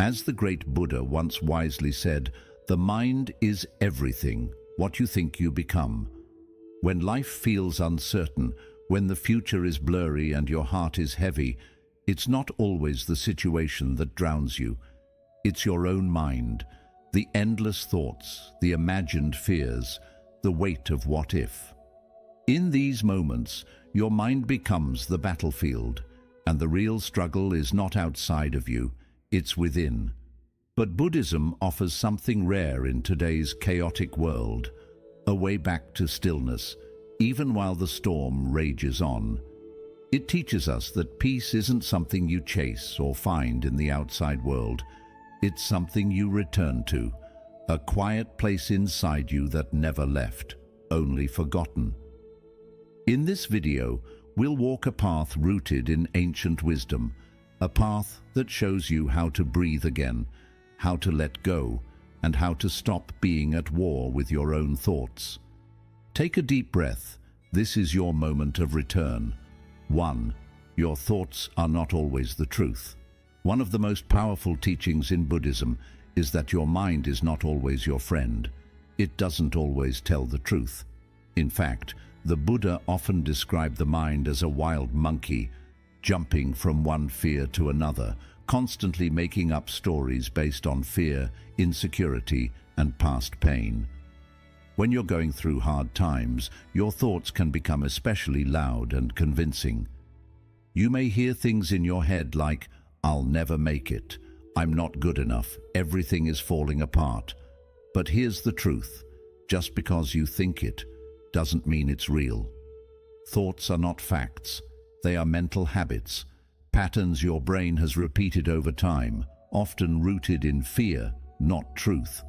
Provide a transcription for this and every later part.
As the great Buddha once wisely said, the mind is everything, what you think you become. When life feels uncertain, when the future is blurry and your heart is heavy, it's not always the situation that drowns you. It's your own mind, the endless thoughts, the imagined fears, the weight of what if. In these moments, your mind becomes the battlefield, and the real struggle is not outside of you, it's within. But Buddhism offers something rare in today's chaotic world, a way back to stillness, even while the storm rages on. It teaches us that peace isn't something you chase or find in the outside world. It's something you return to, a quiet place inside you that never left, only forgotten. In this video, we'll walk a path rooted in ancient wisdom, a path that shows you how to breathe again, how to let go, and how to stop being at war with your own thoughts. Take a deep breath. This is your moment of return. 1. Your thoughts are not always the truth. One of the most powerful teachings in Buddhism is that your mind is not always your friend. It doesn't always tell the truth. In fact, the Buddha often described the mind as a wild monkey, jumping from one fear to another, constantly making up stories based on fear, insecurity, and past pain. When you're going through hard times, your thoughts can become especially loud and convincing. You may hear things in your head like, "I'll never make it," "I'm not good enough," "Everything is falling apart." But here's the truth. Just because you think it doesn't mean it's real. Thoughts are not facts. They are mental habits, patterns your brain has repeated over time, often rooted in fear, not truth.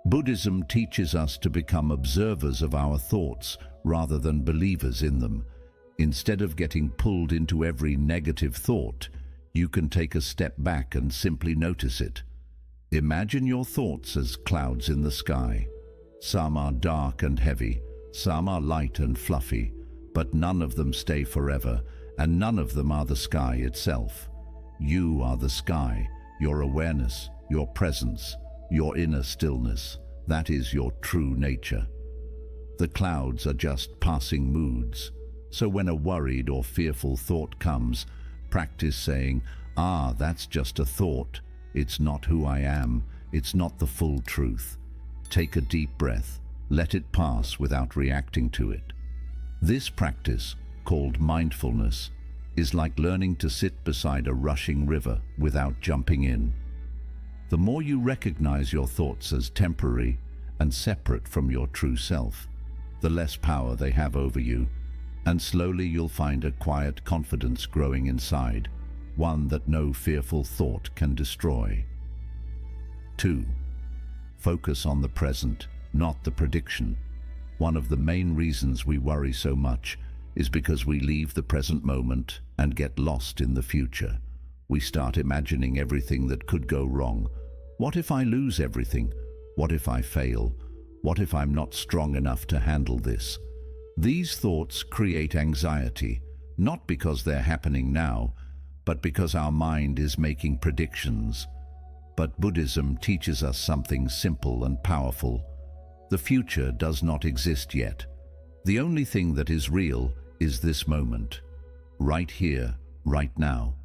Buddhism teaches us to become observers of our thoughts rather than believers in them. Instead of getting pulled into every negative thought, you can take a step back and simply notice it. Imagine your thoughts as clouds in the sky. Some are dark and heavy, some are light and fluffy, but none of them stay forever, and none of them are the sky itself. You are the sky, your awareness, your presence, your inner stillness. That is your true nature. The clouds are just passing moods. So when a worried or fearful thought comes, practice saying, that's just a thought. It's not who I am. It's not the full truth. Take a deep breath. Let it pass without reacting to it. This practice, called mindfulness, is like learning to sit beside a rushing river without jumping in. The more you recognize your thoughts as temporary and separate from your true self, the less power they have over you, and slowly you'll find a quiet confidence growing inside, one that no fearful thought can destroy. 2. Focus on the present, not the prediction. One of the main reasons we worry so much is because we leave the present moment and get lost in the future. We start imagining everything that could go wrong. What if I lose everything? What if I fail? What if I'm not strong enough to handle this? These thoughts create anxiety, not because they're happening now, but because our mind is making predictions. But Buddhism teaches us something simple and powerful. The future does not exist yet. The only thing that is real is this moment, right here, right now.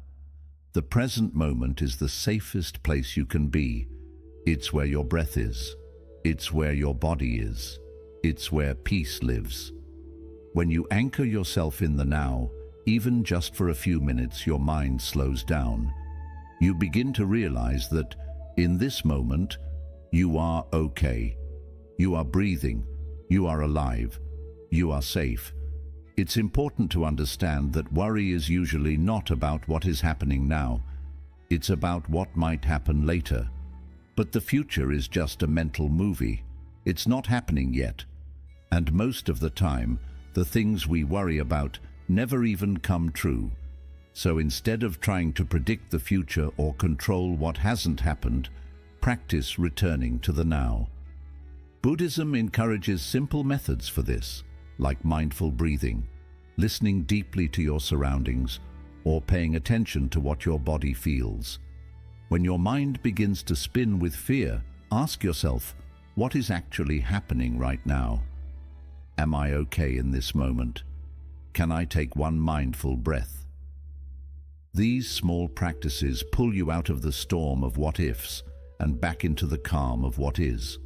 The present moment is the safest place you can be. It's where your breath is. It's where your body is. It's where peace lives. When you anchor yourself in the now, even just for a few minutes, your mind slows down. You begin to realize that in this moment, you are okay. You are breathing. You are alive. You are safe. It's important to understand that worry is usually not about what is happening now. It's about what might happen later. But the future is just a mental movie. It's not happening yet. And most of the time, the things we worry about never even come true. So instead of trying to predict the future or control what hasn't happened, practice returning to the now. Buddhism encourages simple methods for this, like mindful breathing, listening deeply to your surroundings, or paying attention to what your body feels. When your mind begins to spin with fear, ask yourself, what is actually happening right now? Am I okay in this moment? Can I take one mindful breath? These small practices pull you out of the storm of what-ifs and back into the calm of what is.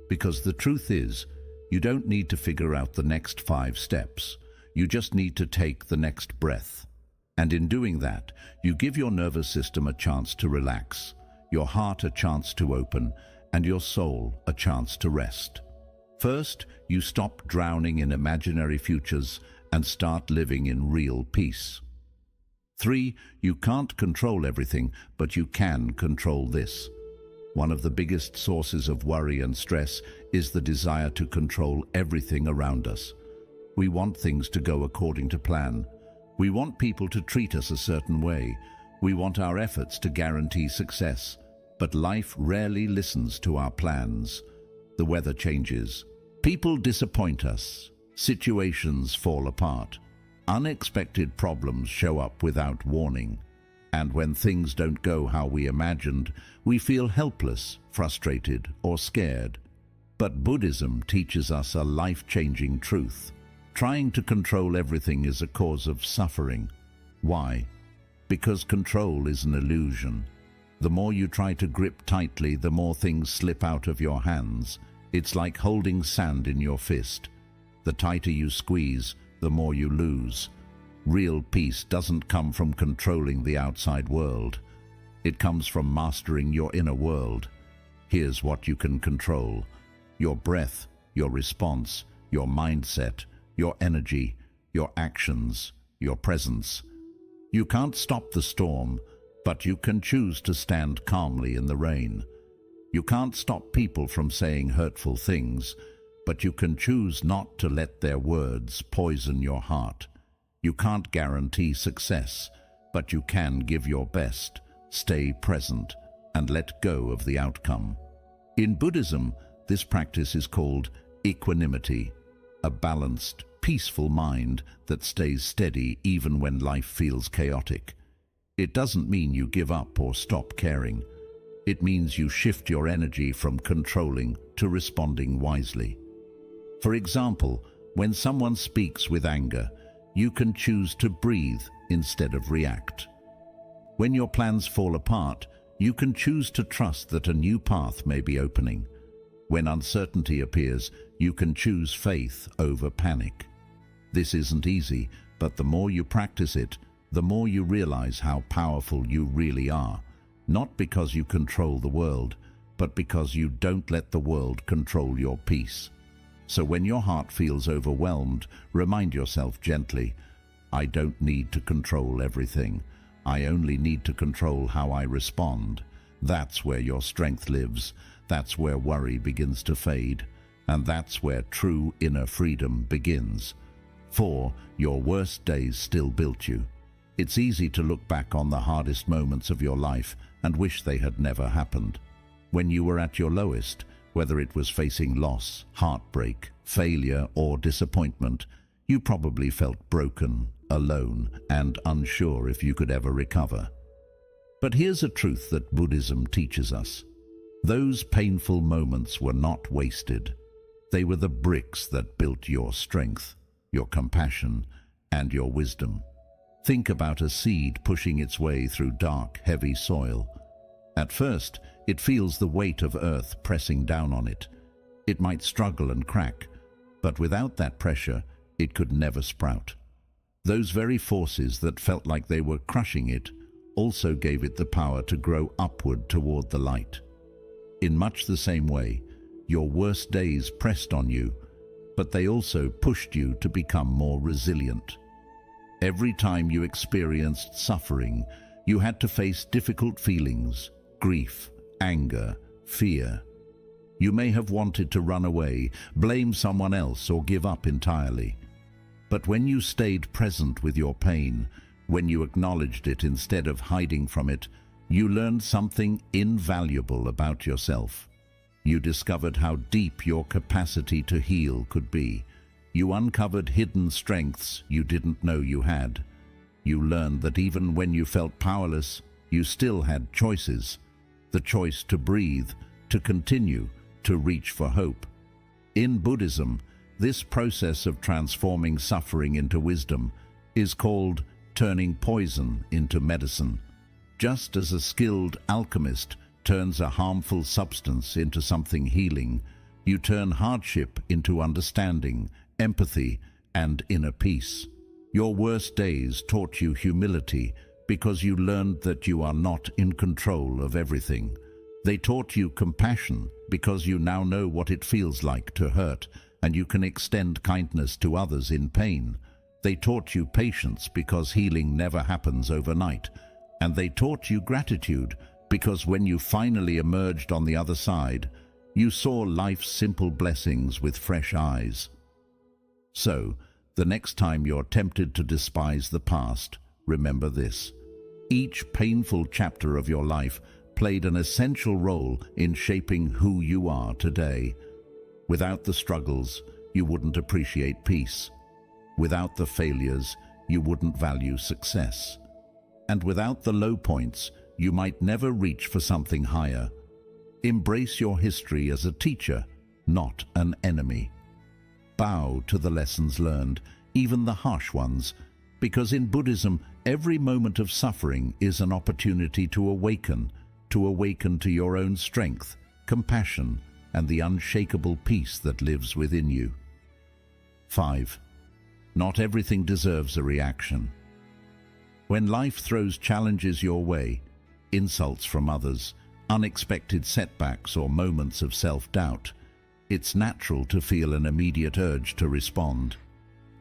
Because the truth is, you don't need to figure out the next 5 steps. You just need to take the next breath. And in doing that, you give your nervous system a chance to relax, your heart a chance to open, and your soul a chance to rest. First, you stop drowning in imaginary futures and start living in real peace. 3, you can't control everything, but you can control this. One of the biggest sources of worry and stress is the desire to control everything around us. We want things to go according to plan. We want people to treat us a certain way. We want our efforts to guarantee success. But life rarely listens to our plans. The weather changes. People disappoint us. Situations fall apart. Unexpected problems show up without warning. And when things don't go how we imagined, we feel helpless, frustrated, or scared. But Buddhism teaches us a life-changing truth. Trying to control everything is a cause of suffering. Why? Because control is an illusion. The more you try to grip tightly, the more things slip out of your hands. It's like holding sand in your fist. The tighter you squeeze, the more you lose. Real peace doesn't come from controlling the outside world. It comes from mastering your inner world. Here's what you can control: your breath, your response, your mindset, your energy, your actions, your presence. You can't stop the storm, but you can choose to stand calmly in the rain. You can't stop people from saying hurtful things, but you can choose not to let their words poison your heart. You can't guarantee success, but you can give your best, stay present, and let go of the outcome. In Buddhism, this practice is called equanimity, a balanced, peaceful mind that stays steady even when life feels chaotic. It doesn't mean you give up or stop caring. It means you shift your energy from controlling to responding wisely. For example, when someone speaks with anger, you can choose to breathe instead of react. When your plans fall apart, you can choose to trust that a new path may be opening. When uncertainty appears, you can choose faith over panic. This isn't easy, but the more you practice it, the more you realize how powerful you really are. Not because you control the world, but because you don't let the world control your peace. So when your heart feels overwhelmed, remind yourself gently, I don't need to control everything. I only need to control how I respond. That's where your strength lives. That's where worry begins to fade. And that's where true inner freedom begins. For your worst days still built you. It's easy to look back on the hardest moments of your life and wish they had never happened. When you were at your lowest, whether it was facing loss, heartbreak, failure, or disappointment, you probably felt broken, alone, and unsure if you could ever recover. But here's a truth that Buddhism teaches us. Those painful moments were not wasted. They were the bricks that built your strength, your compassion, and your wisdom. Think about a seed pushing its way through dark, heavy soil. At first, it feels the weight of earth pressing down on it. It might struggle and crack, but without that pressure, it could never sprout. Those very forces that felt like they were crushing it also gave it the power to grow upward toward the light. In much the same way, your worst days pressed on you, but they also pushed you to become more resilient. Every time you experienced suffering, you had to face difficult feelings, grief, anger, fear. You may have wanted to run away, blame someone else, or give up entirely. But when you stayed present with your pain, when you acknowledged it instead of hiding from it, you learned something invaluable about yourself. You discovered how deep your capacity to heal could be. You uncovered hidden strengths you didn't know you had. You learned that even when you felt powerless, you still had choices. The choice to breathe, to continue, to reach for hope. In Buddhism, this process of transforming suffering into wisdom is called turning poison into medicine. Just as a skilled alchemist turns a harmful substance into something healing, you turn hardship into understanding, empathy, and inner peace. Your worst days taught you humility because you learned that you are not in control of everything. They taught you compassion because you now know what it feels like to hurt, and you can extend kindness to others in pain. They taught you patience because healing never happens overnight. And they taught you gratitude because when you finally emerged on the other side, you saw life's simple blessings with fresh eyes. So, the next time you're tempted to despise the past, remember this. Each painful chapter of your life played an essential role in shaping who you are today. Without the struggles, you wouldn't appreciate peace. Without the failures, you wouldn't value success. And without the low points, you might never reach for something higher. Embrace your history as a teacher, not an enemy. Bow to the lessons learned, even the harsh ones, because in Buddhism, every moment of suffering is an opportunity to awaken to your own strength, compassion, and the unshakable peace that lives within you. 5. Not everything deserves a reaction. When life throws challenges your way, insults from others, unexpected setbacks, or moments of self-doubt, it's natural to feel an immediate urge to respond.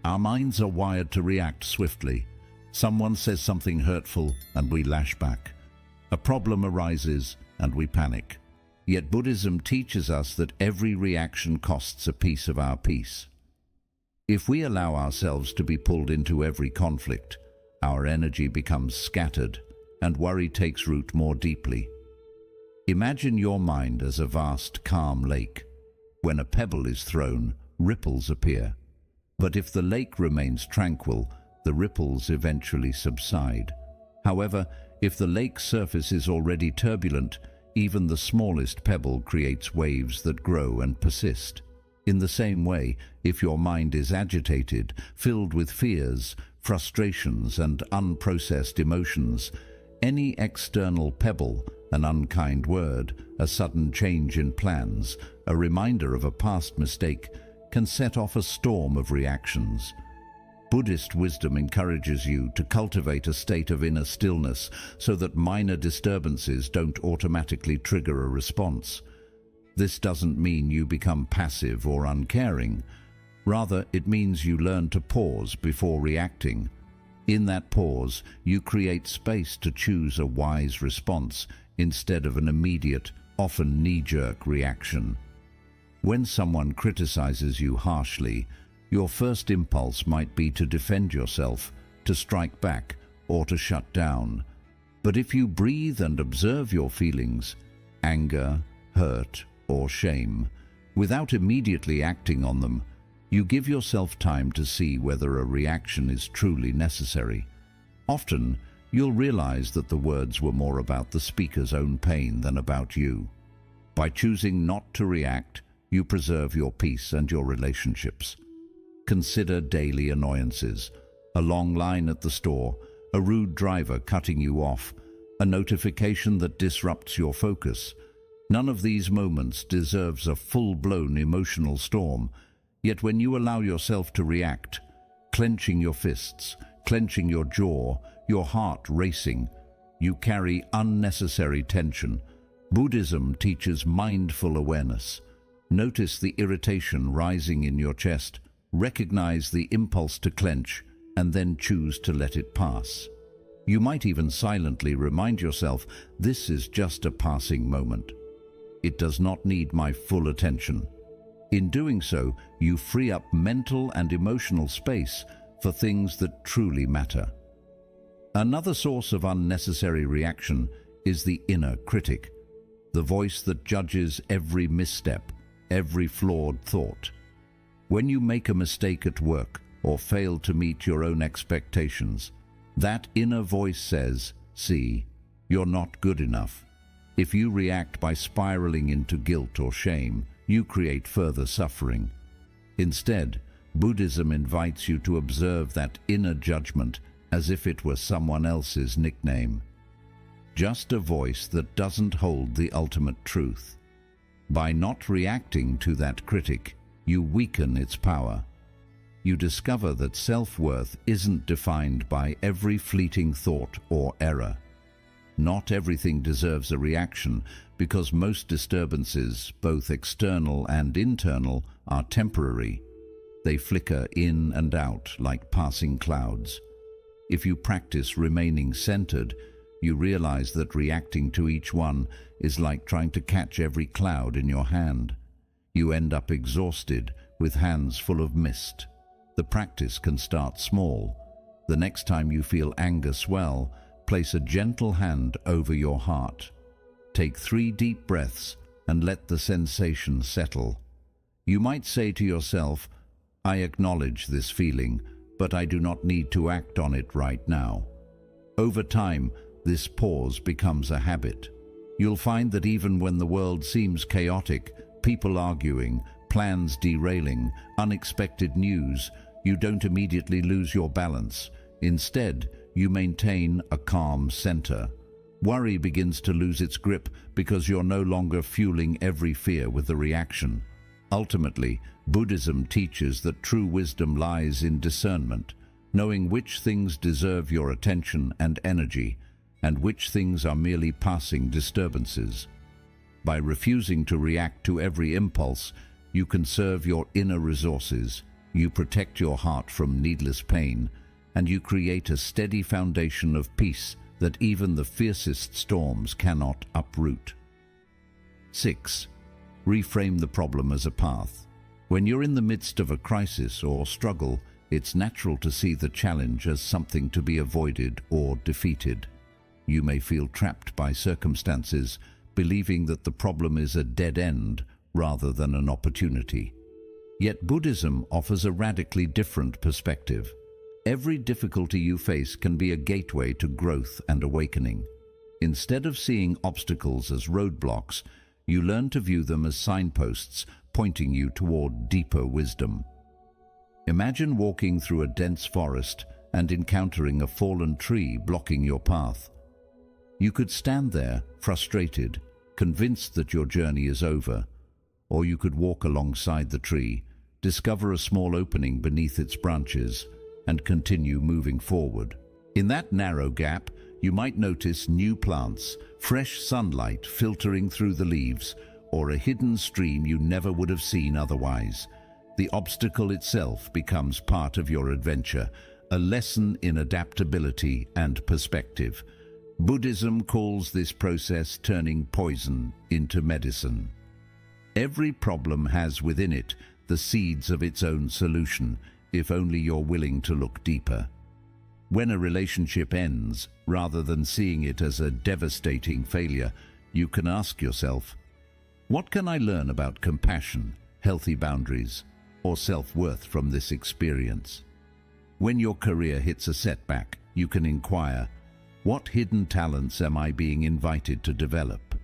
Our minds are wired to react swiftly. Someone says something hurtful and we lash back. A problem arises and we panic. Yet Buddhism teaches us that every reaction costs a piece of our peace. If we allow ourselves to be pulled into every conflict, our energy becomes scattered and worry takes root more deeply. Imagine your mind as a vast, calm lake. When a pebble is thrown, ripples appear. But if the lake remains tranquil, the ripples eventually subside. However, if the lake's surface is already turbulent, even the smallest pebble creates waves that grow and persist. In the same way, if your mind is agitated, filled with fears, frustrations, and unprocessed emotions, any external pebble, an unkind word, a sudden change in plans, a reminder of a past mistake, can set off a storm of reactions. Buddhist wisdom encourages you to cultivate a state of inner stillness so that minor disturbances don't automatically trigger a response. This doesn't mean you become passive or uncaring. Rather, it means you learn to pause before reacting. In that pause, you create space to choose a wise response instead of an immediate, often knee-jerk reaction. When someone criticizes you harshly, your first impulse might be to defend yourself, to strike back, or to shut down. But if you breathe and observe your feelings, anger, hurt, or shame, without immediately acting on them, you give yourself time to see whether a reaction is truly necessary. Often, you'll realize that the words were more about the speaker's own pain than about you. By choosing not to react, you preserve your peace and your relationships. Consider daily annoyances: a long line at the store, a rude driver cutting you off, a notification that disrupts your focus. None of these moments deserves a full-blown emotional storm. Yet when you allow yourself to react, clenching your fists, clenching your jaw, your heart racing, you carry unnecessary tension. Buddhism teaches mindful awareness. Notice the irritation rising in your chest, recognize the impulse to clench, and then choose to let it pass. You might even silently remind yourself, this is just a passing moment. It does not need my full attention. In doing so, you free up mental and emotional space for things that truly matter. Another source of unnecessary reaction is the inner critic, the voice that judges every misstep, every flawed thought. When you make a mistake at work or fail to meet your own expectations, that inner voice says, "See, You're not good enough. If you react by spiraling into guilt or shame, you create further suffering. Instead, Buddhism invites you to observe that inner judgment as if it were someone else's nickname. Just a voice that doesn't hold the ultimate truth. By not reacting to that critic, you weaken its power. You discover that self-worth isn't defined by every fleeting thought or error. Not everything deserves a reaction, because most disturbances, both external and internal, are temporary. They flicker in and out like passing clouds. If you practice remaining centered, you realize that reacting to each one is like trying to catch every cloud in your hand. You end up exhausted, with hands full of mist. The practice can start small. The next time you feel anger swell, place a gentle hand over your heart. Take 3 deep breaths and let the sensation settle. You might say to yourself, "I acknowledge this feeling, but I do not need to act on it right now." Over time, this pause becomes a habit. You'll find that even when the world seems chaotic, people arguing, plans derailing, unexpected news, you don't immediately lose your balance. Instead, you maintain a calm center. Worry begins to lose its grip because you're no longer fueling every fear with a reaction. Ultimately, Buddhism teaches that true wisdom lies in discernment, knowing which things deserve your attention and energy, and which things are merely passing disturbances. By refusing to react to every impulse, you conserve your inner resources, you protect your heart from needless pain, and you create a steady foundation of peace that even the fiercest storms cannot uproot. 6. Reframe the problem as a path. When you're in the midst of a crisis or struggle, it's natural to see the challenge as something to be avoided or defeated. You may feel trapped by circumstances, believing that the problem is a dead end rather than an opportunity. Yet Buddhism offers a radically different perspective. Every difficulty you face can be a gateway to growth and awakening. Instead of seeing obstacles as roadblocks, you learn to view them as signposts pointing you toward deeper wisdom. Imagine walking through a dense forest and encountering a fallen tree blocking your path. You could stand there, frustrated, convinced that your journey is over. Or you could walk alongside the tree, discover a small opening beneath its branches, and continue moving forward. In that narrow gap, you might notice new plants, fresh sunlight filtering through the leaves, or a hidden stream you never would have seen otherwise. The obstacle itself becomes part of your adventure, a lesson in adaptability and perspective. Buddhism calls this process turning poison into medicine. Every problem has within it the seeds of its own solution, if only you're willing to look deeper. When a relationship ends, rather than seeing it as a devastating failure, you can ask yourself, what can I learn about compassion, healthy boundaries, or self-worth from this experience? When your career hits a setback, you can inquire, what hidden talents am I being invited to develop?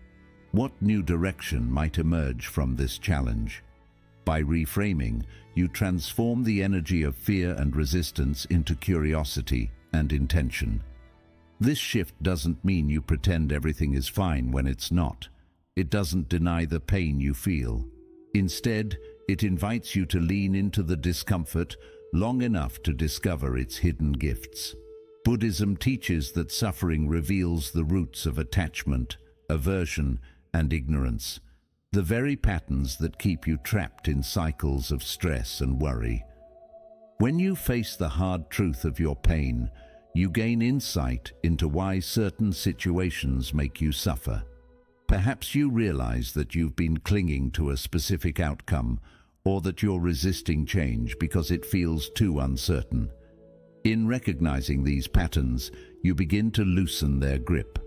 What new direction might emerge from this challenge? By reframing, you transform the energy of fear and resistance into curiosity and intention. This shift doesn't mean you pretend everything is fine when it's not. It doesn't deny the pain you feel. Instead, it invites you to lean into the discomfort long enough to discover its hidden gifts. Buddhism teaches that suffering reveals the roots of attachment, aversion, and ignorance, the very patterns that keep you trapped in cycles of stress and worry. When you face the hard truth of your pain, you gain insight into why certain situations make you suffer. Perhaps you realize that you've been clinging to a specific outcome, or that you're resisting change because it feels too uncertain. In recognizing these patterns, you begin to loosen their grip.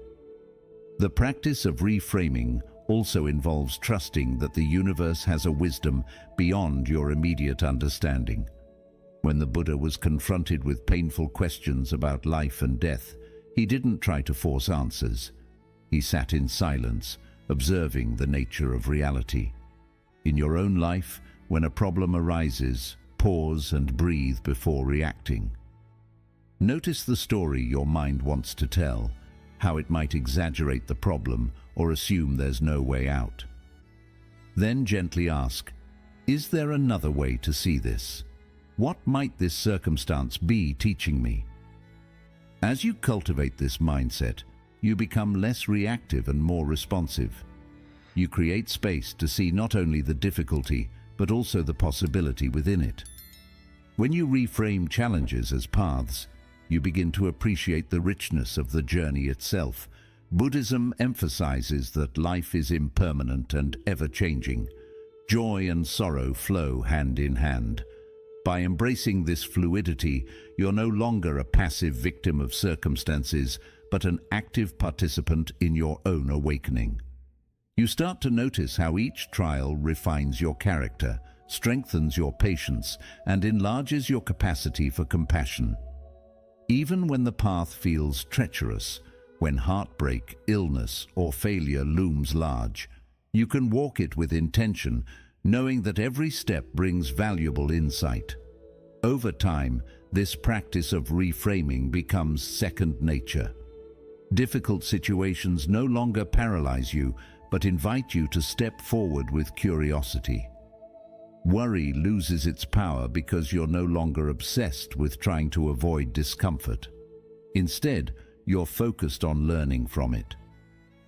The practice of reframing also involves trusting that the universe has a wisdom beyond your immediate understanding. When the Buddha was confronted with painful questions about life and death, he didn't try to force answers. He sat in silence, observing the nature of reality. In your own life, when a problem arises, pause and breathe before reacting. Notice the story your mind wants to tell, how it might exaggerate the problem or assume there's no way out. Then gently ask, is there another way to see this? What might this circumstance be teaching me? As you cultivate this mindset, you become less reactive and more responsive. You create space to see not only the difficulty, but also the possibility within it. When you reframe challenges as paths, you begin to appreciate the richness of the journey itself. Buddhism emphasizes that life is impermanent and ever-changing. Joy and sorrow flow hand in hand. By embracing this fluidity, you're no longer a passive victim of circumstances, but an active participant in your own awakening. You start to notice how each trial refines your character, strengthens your patience, and enlarges your capacity for compassion. Even when the path feels treacherous, when heartbreak, illness, or failure looms large, you can walk it with intention, knowing that every step brings valuable insight. Over time, this practice of reframing becomes second nature. Difficult situations no longer paralyze you, but invite you to step forward with curiosity. Worry loses its power because you're no longer obsessed with trying to avoid discomfort. Instead, you're focused on learning from it.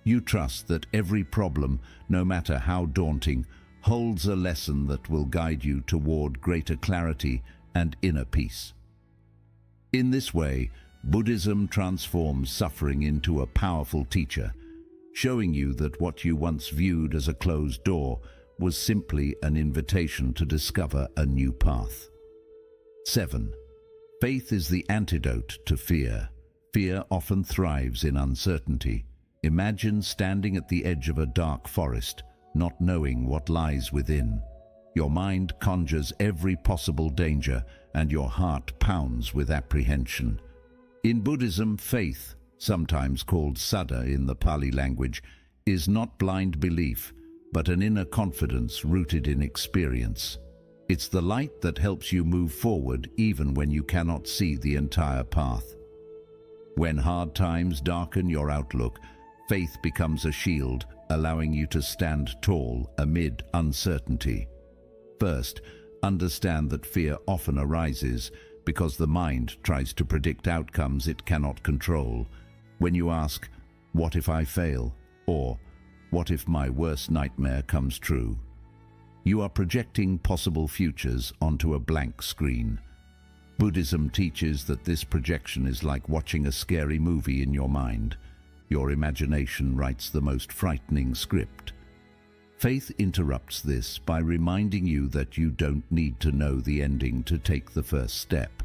You trust that every problem, no matter how daunting, holds a lesson that will guide you toward greater clarity and inner peace. In this way, Buddhism transforms suffering into a powerful teacher, showing you that what you once viewed as a closed door was simply an invitation to discover a new path. 7. Faith is the antidote to fear. Fear often thrives in uncertainty. Imagine standing at the edge of a dark forest, not knowing what lies within. Your mind conjures every possible danger, and your heart pounds with apprehension. In Buddhism, faith, sometimes called saddha in the Pali language, is not blind belief, but an inner confidence rooted in experience. It's the light that helps you move forward even when you cannot see the entire path. When hard times darken your outlook, faith becomes a shield, allowing you to stand tall amid uncertainty. First, understand that fear often arises because the mind tries to predict outcomes it cannot control. When you ask, "What if I fail?" or "What if my worst nightmare comes true?" you are projecting possible futures onto a blank screen. Buddhism teaches that this projection is like watching a scary movie in your mind. Your imagination writes the most frightening script. Faith interrupts this by reminding you that you don't need to know the ending to take the first step.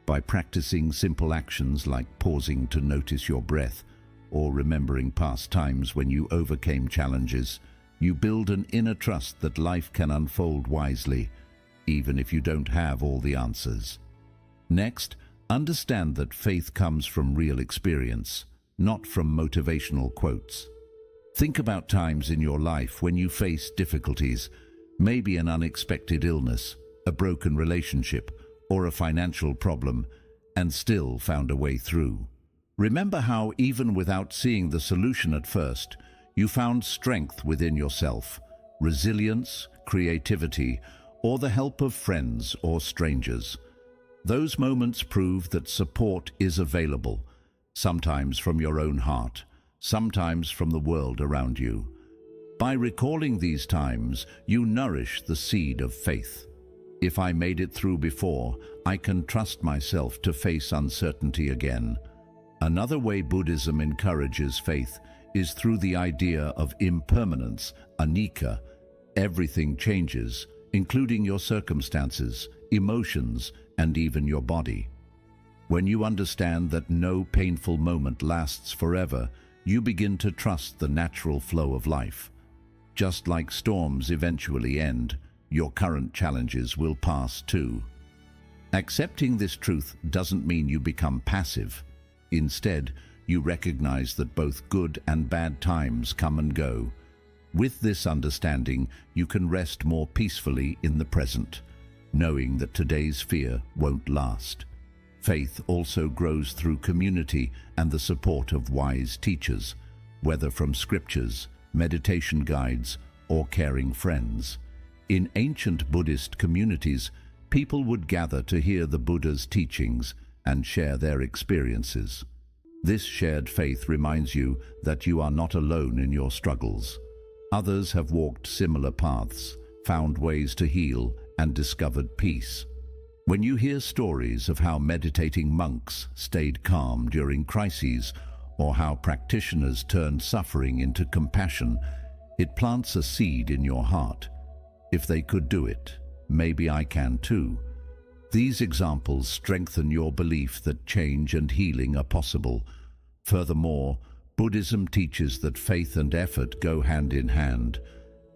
By practicing simple actions like pausing to notice your breath or remembering past times when you overcame challenges, you build an inner trust that life can unfold wisely, even if you don't have all the answers. Next, understand that faith comes from real experience, not from motivational quotes. Think about times in your life when you faced difficulties, maybe an unexpected illness, a broken relationship, or a financial problem, and still found a way through. Remember how, even without seeing the solution at first, you found strength within yourself, resilience, creativity, or the help of friends or strangers. Those moments prove that support is available, sometimes from your own heart, sometimes from the world around you. By recalling these times, you nourish the seed of faith. If I made it through before, I can trust myself to face uncertainty again. Another way Buddhism encourages faith is through the idea of impermanence, anicca. Everything changes, including your circumstances, emotions, and even your body. When you understand that no painful moment lasts forever, you begin to trust the natural flow of life. Just like storms eventually end, your current challenges will pass too. Accepting this truth doesn't mean you become passive. Instead, you recognize that both good and bad times come and go. With this understanding, you can rest more peacefully in the present, knowing that today's fear won't last. Faith also grows through community and the support of wise teachers, whether from scriptures, meditation guides, or caring friends. In ancient Buddhist communities, people would gather to hear the Buddha's teachings and share their experiences. This shared faith reminds you that you are not alone in your struggles. Others have walked similar paths, found ways to heal, and discovered peace. When you hear stories of how meditating monks stayed calm during crises, or how practitioners turned suffering into compassion, it plants a seed in your heart. If they could do it, maybe I can too. These examples strengthen your belief that change and healing are possible. Furthermore, Buddhism teaches that faith and effort go hand in hand.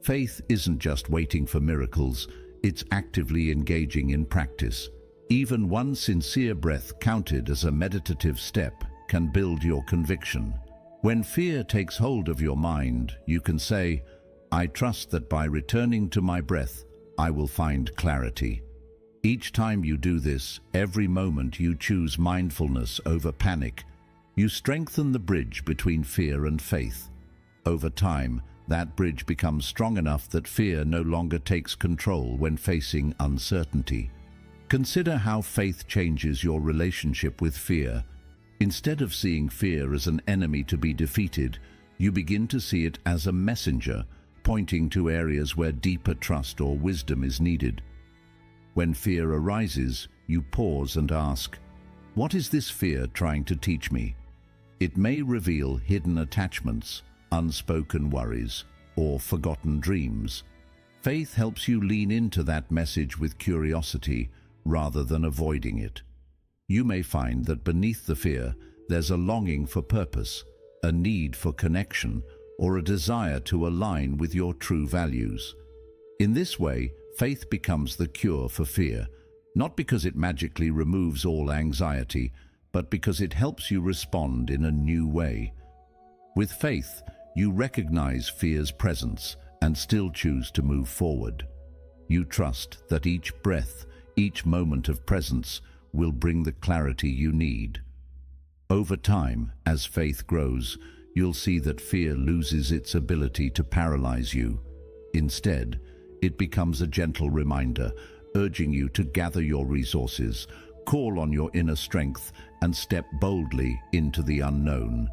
Faith isn't just waiting for miracles, it's actively engaging in practice. Even one sincere breath counted as a meditative step can build your conviction. When fear takes hold of your mind, you can say, "I trust that by returning to my breath, I will find clarity." Each time you do this, every moment you choose mindfulness over panic, you strengthen the bridge between fear and faith. Over time, that bridge becomes strong enough that fear no longer takes control when facing uncertainty. Consider how faith changes your relationship with fear. Instead of seeing fear as an enemy to be defeated, you begin to see it as a messenger, pointing to areas where deeper trust or wisdom is needed. When fear arises, you pause and ask, "What is this fear trying to teach me?" It may reveal hidden attachments, unspoken worries, or forgotten dreams. Faith helps you lean into that message with curiosity rather than avoiding it. You may find that beneath the fear, there's a longing for purpose, a need for connection, or a desire to align with your true values. In this way, faith becomes the cure for fear, not because it magically removes all anxiety, but because it helps you respond in a new way. With faith, you recognize fear's presence and still choose to move forward. You trust that each breath, each moment of presence will bring the clarity you need. Over time, as faith grows, you'll see that fear loses its ability to paralyze you. Instead, it becomes a gentle reminder, urging you to gather your resources, call on your inner strength, and step boldly into the unknown.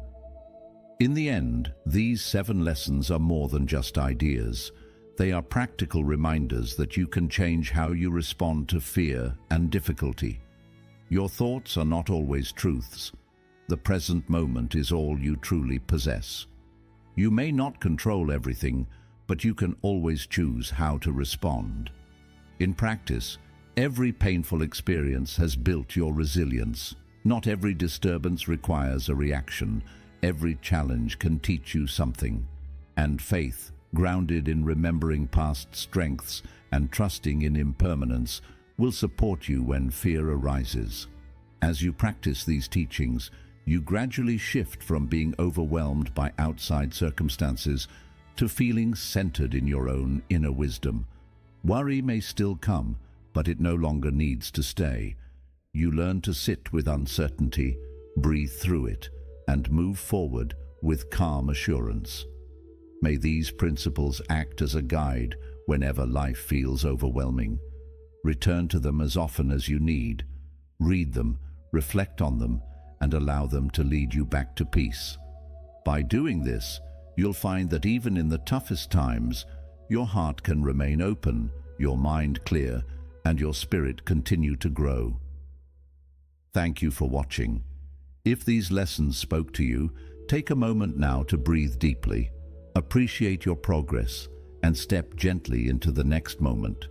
In the end, these 7 lessons are more than just ideas. They are practical reminders that you can change how you respond to fear and difficulty. Your thoughts are not always truths. The present moment is all you truly possess. You may not control everything, but you can always choose how to respond. In practice, every painful experience has built your resilience. Not every disturbance requires a reaction. Every challenge can teach you something. And faith, grounded in remembering past strengths and trusting in impermanence, will support you when fear arises. As you practice these teachings, you gradually shift from being overwhelmed by outside circumstances to feeling centered in your own inner wisdom. Worry may still come, but it no longer needs to stay. You learn to sit with uncertainty, breathe through it, and move forward with calm assurance. May these principles act as a guide whenever life feels overwhelming. Return to them as often as you need. Read them, reflect on them, and allow them to lead you back to peace. By doing this, you'll find that even in the toughest times, your heart can remain open, your mind clear, and your spirit continue to grow. Thank you for watching. If these lessons spoke to you, take a moment now to breathe deeply, appreciate your progress, and step gently into the next moment.